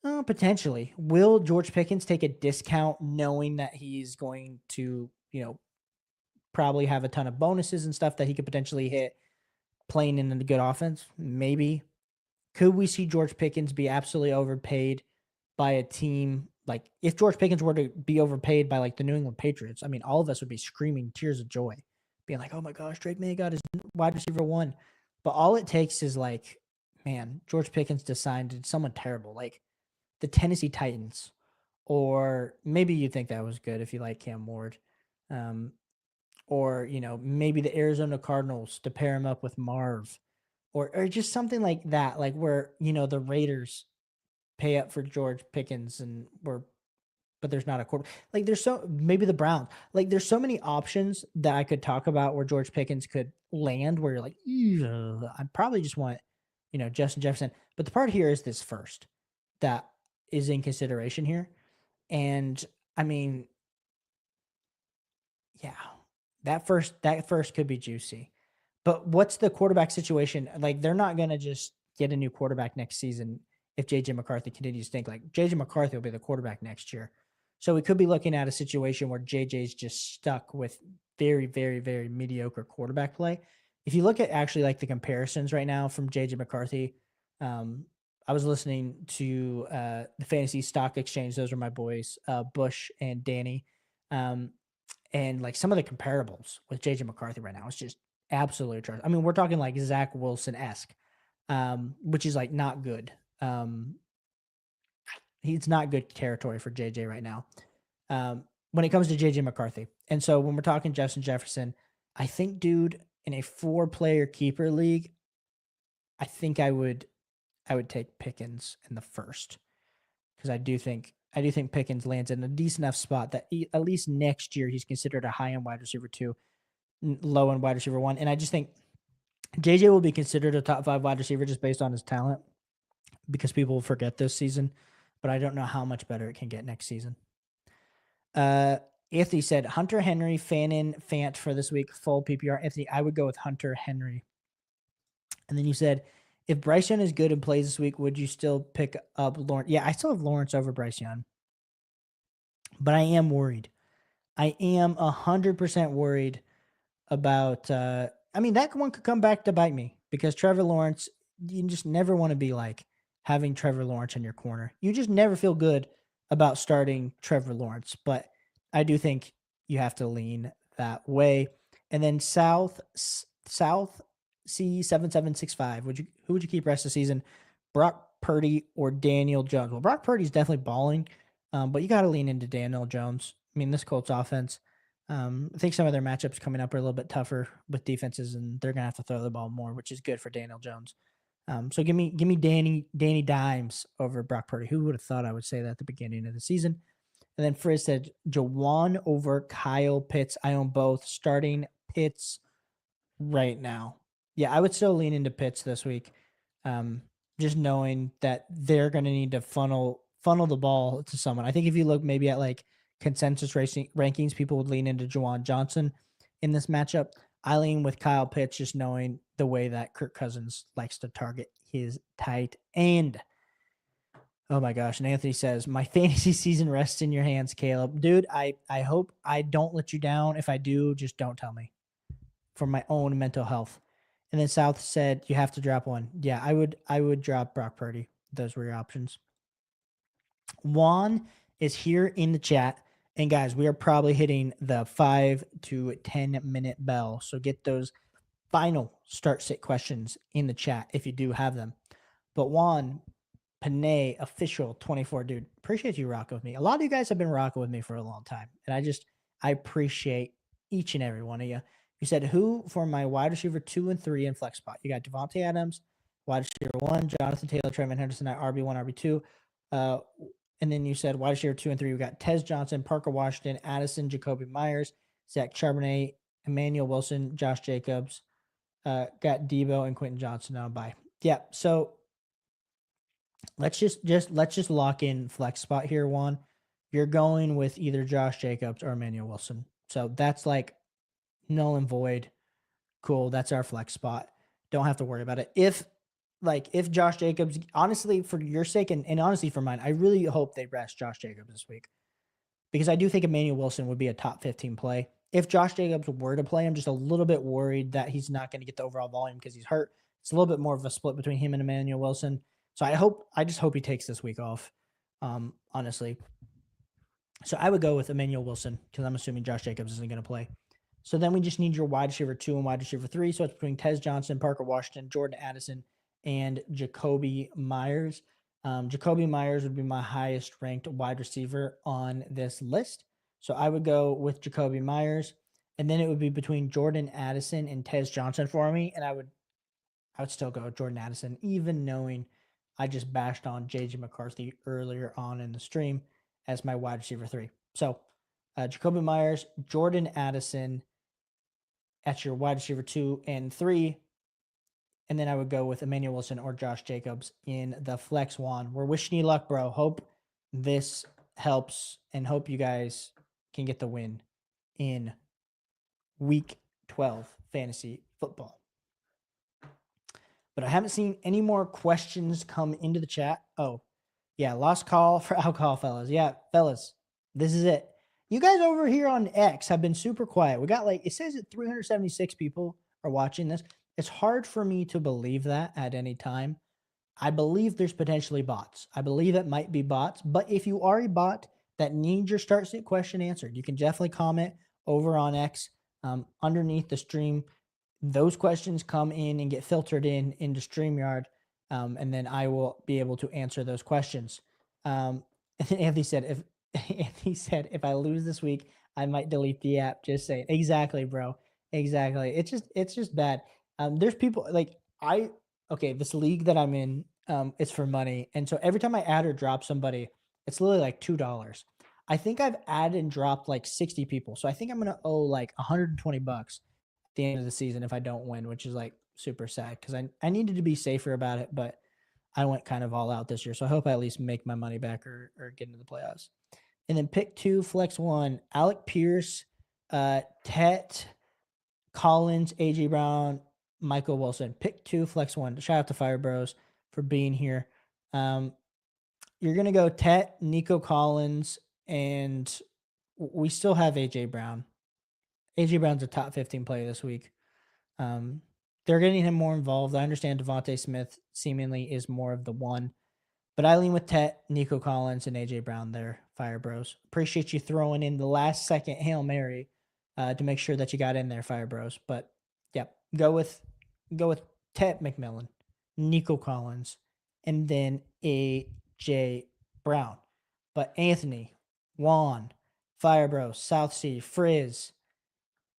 Potentially. Will George Pickens take a discount knowing that he's going to, probably have a ton of bonuses and stuff that he could potentially hit playing in a good offense? Maybe. Could we see George Pickens be absolutely overpaid by a team? If George Pickens were to be overpaid by the New England Patriots, I mean, all of us would be screaming tears of joy, being like, oh my gosh, Drake May got his wide receiver 1. But all it takes is man, George Pickens decided someone terrible, the Tennessee Titans, or maybe you think that was good if you like Cam Ward, or maybe the Arizona Cardinals to pair him up with Marv, or just something like that, where the Raiders pay up for George Pickens and we're but there's not a quarter. Like there's maybe the Browns. Like there's so many options that I could talk about where George Pickens could land where you're like, I probably just want, Justin Jefferson. But the part here is this first that is in consideration here. And I mean, yeah, that first could be juicy. But what's the quarterback situation? Like they're not gonna just get a new quarterback next season if JJ McCarthy continues to stink. Like JJ McCarthy will be the quarterback next year. So we could be looking at a situation where JJ's just stuck with very, very, very mediocre quarterback play. If you look at actually like the comparisons right now from JJ McCarthy, I was listening to the Fantasy Stock Exchange. Those are my boys, Bush and Danny. And like some of the comparables with JJ McCarthy right now, it's just absolutely atrocious. I mean, we're talking like Zach Wilson esque, which is like not good. He's not good territory for JJ right now. When it comes to JJ McCarthy. And so when we're talking Justin Jefferson, I think, dude, in a 4-player keeper league, I think I would take Pickens in the first because I do think Pickens lands in a decent enough spot that at least next year he's considered a high end wide receiver 2, low end wide receiver 1, and I just think JJ will be considered a top 5 wide receiver just based on his talent because people will forget this season, but I don't know how much better it can get next season. Anthony said Hunter Henry, Fant for this week, full PPR. Anthony, I would go with Hunter Henry. And then you said, if Bryce Young is good and plays this week, would you still pick up Lawrence? Yeah, I still have Lawrence over Bryce Young, but I am worried. I am 100% worried about. I mean, that one could come back to bite me because Trevor Lawrence. You just never want to be like having Trevor Lawrence in your corner. You just never feel good about starting Trevor Lawrence, but I do think you have to lean that way. And then South C7765. Who would you keep rest of the season? Brock Purdy or Daniel Jones? Well, Brock Purdy's definitely balling, but you got to lean into Daniel Jones. I mean, this Colts offense. I think some of their matchups coming up are a little bit tougher with defenses, and they're gonna have to throw the ball more, which is good for Daniel Jones. So give me Danny Dimes over Brock Purdy. Who would have thought I would say that at the beginning of the season? And then Frizz said Jawan over Kyle Pitts. I own both. Starting Pitts right now. Yeah, I would still lean into Pitts this week. Just knowing that they're going to need to funnel the ball to someone. I think if you look maybe at like consensus racing rankings, people would lean into Juwan Johnson in this matchup. I lean with Kyle Pitts, just knowing the way that Kirk Cousins likes to target his tight end. Oh my gosh. And Anthony says, my fantasy season rests in your hands, Caleb. Dude, I hope I don't let you down. If I do, just don't tell me for my own mental health. And then South said, you have to drop one. Yeah, I would drop Brock Purdy. Those were your options. Juan is here in the chat. And guys, we are probably hitting the 5 to 10 minute bell. So get those final start sit questions in the chat if you do have them. But Juan Panay official 24, dude, appreciate you rocking with me. A lot of you guys have been rocking with me for a long time. And I appreciate each and every one of you. You said who for my wide receiver 2 and 3 in flex spot? You got Devontae Adams, wide receiver 1, Jonathan Taylor, Trevin Henderson at RB1, RB2. And then you said wide receiver 2 and 3. We got Tez Johnson, Parker Washington, Addison, Jacoby Myers, Zach Charbonnet, Emmanuel Wilson, Josh Jacobs. Got Debo and Quentin Johnson on by. Yeah, so let's just lock in flex spot here, Juan. You're going with either Josh Jacobs or Emmanuel Wilson. So that's like null and void. Cool. That's our flex spot. Don't have to worry about it. If Josh Jacobs, honestly, for your sake and honestly for mine, I really hope they rest Josh Jacobs this week because I do think Emmanuel Wilson would be a top 15 play. If Josh Jacobs were to play, I'm just a little bit worried that he's not going to get the overall volume because he's hurt. It's a little bit more of a split between him and Emmanuel Wilson. So I just hope he takes this week off, honestly. So I would go with Emmanuel Wilson because I'm assuming Josh Jacobs isn't going to play. So then we just need your wide receiver 2 and wide receiver 3. So it's between Tez Johnson, Parker Washington, Jordan Addison, and Jacoby Myers. Jacoby Myers would be my highest ranked wide receiver on this list. So I would go with Jacoby Myers. And then it would be between Jordan Addison and Tez Johnson for me. And I would still go with Jordan Addison, even knowing I just bashed on JJ McCarthy earlier on in the stream. as my wide receiver 3. So Jacoby Myers, Jordan Addison at your wide receiver 2 and 3. And then I would go with Emmanuel Wilson or Josh Jacobs in the flex one. We're wishing you luck, bro. Hope this helps and hope you guys can get the win in week 12 fantasy football. But I haven't seen any more questions come into the chat. Oh, yeah, lost call for alcohol, fellas. Yeah, fellas, this is it. You guys over here on X have been super quiet. We got it says that 376 people are watching this. It's hard for me to believe that at any time. I believe there's potentially bots. I believe it might be bots. But if you are a bot that needs your start sit question answered, you can definitely comment over on X underneath the stream. Those questions come in and get filtered into StreamYard, and then I will be able to answer those questions. And Anthony said, if I lose this week, I might delete the app. Just saying. Exactly, bro. Exactly. It's just bad. There's people this league that I'm in, it's for money. And so every time I add or drop somebody, it's literally like $2. I think I've added and dropped like 60 people. So I think I'm going to owe like $120 at the end of the season if I don't win, which is like super sad because I needed to be safer about it, but I went kind of all out this year. So I hope I at least make my money back or get into the playoffs. And then pick 2, flex 1, Alec Pierce, Tet, Collins, AJ Brown, Michael Wilson. Pick 2, flex 1. Shout out to Fire Bros for being here. You're going to go Tet, Nico Collins, and we still have AJ Brown. AJ Brown's a top 15 player this week. They're getting him more involved. I understand Devontae Smith seemingly is more of the one, but I lean with Tet, Nico Collins, and AJ Brown there, Fire Bros. Appreciate you throwing in the last second Hail Mary to make sure that you got in there, Fire Bros. But yep, go with Tet McMillan, Nico Collins, and then AJ Brown. But Anthony, Juan, Fire Bros, South Sea, Frizz,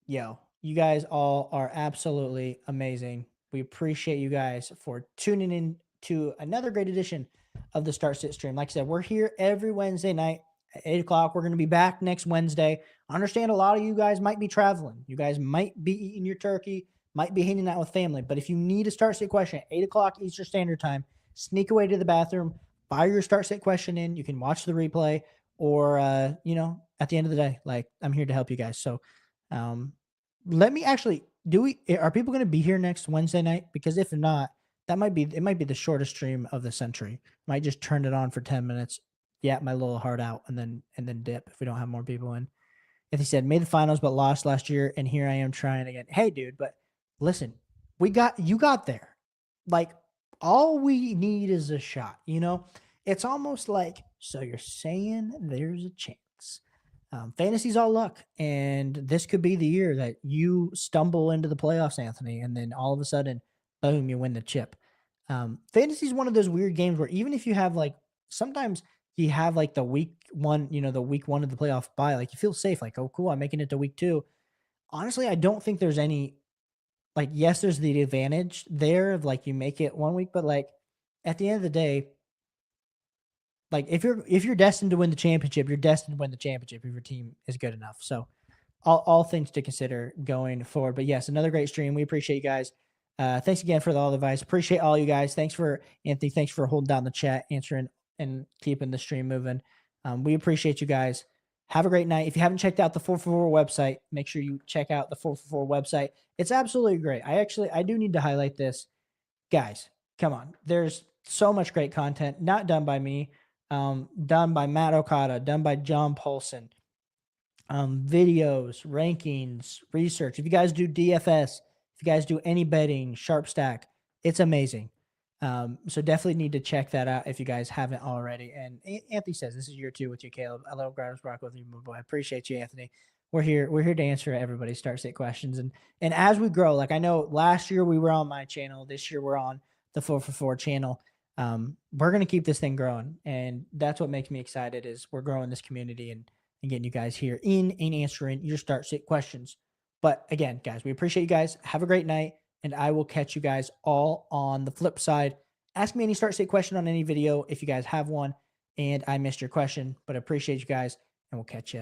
yo, you guys all are absolutely amazing. We appreciate you guys for tuning in to another great edition of the Start Sit stream. Like I said, we're here every Wednesday night at 8 o'clock. We're going to be back next Wednesday. I understand a lot of you guys might be traveling. You guys might be eating your turkey, might be hanging out with family. But if you need a Start Sit question at 8 o'clock Eastern Standard Time, sneak away to the bathroom, fire your Start Sit question in. You can watch the replay or, at the end of the day, like I'm here to help you guys. So, let me actually are people going to be here next Wednesday night? Because if not, it might be the shortest stream of the century. Might just turn it on for 10 minutes, my little heart out, and then dip if we don't have more people in. If he said made the finals but lost last year, and here I am trying again. Hey, dude, but listen, you got there. Like all we need is a shot. It's almost like, so you're saying there's a chance. Fantasy's all luck, and this could be the year that you stumble into the playoffs, Anthony, and then all of a sudden, boom, you win the chip. Fantasy is one of those weird games where even if you have sometimes you have the week one, the week one of the playoff bye, you feel safe, oh, cool, I'm making it to week 2. Honestly, I don't think there's any, yes, there's the advantage there of you make it 1 week, but at the end of the day, if you're destined to win the championship, you're destined to win the championship if your team is good enough. So all things to consider going forward. But yes, another great stream. We appreciate you guys. Thanks again for all the advice. Appreciate all you guys. Thanks for Anthony. Thanks for holding down the chat, answering and keeping the stream moving. We appreciate you guys. Have a great night. If you haven't checked out the 444 website, make sure you check out the 444 website. It's absolutely great. I do need to highlight this. Guys, come on. There's so much great content, not done by me. Done by Matt Okada, done by John Paulson, videos, rankings, research. If you guys do DFS, if you guys do any betting, Sharp Stack, it's amazing. So definitely need to check that out if you guys haven't already. And Anthony says, this is year 2 with you, Caleb. I love Grinders Rock with you, my boy. I appreciate you, Anthony. We're here to answer everybody's start sit questions. And as we grow, I know last year we were on my channel. This year we're on the 444 channel. We're going to keep this thing growing, and that's what makes me excited is we're growing this community and getting you guys here in and answering your start sit questions. But again, guys, we appreciate you guys. Have a great night, and I will catch you guys all on the flip side. Ask me any start sit question on any video if you guys have one, And I missed your question, but I appreciate you guys, and we'll catch you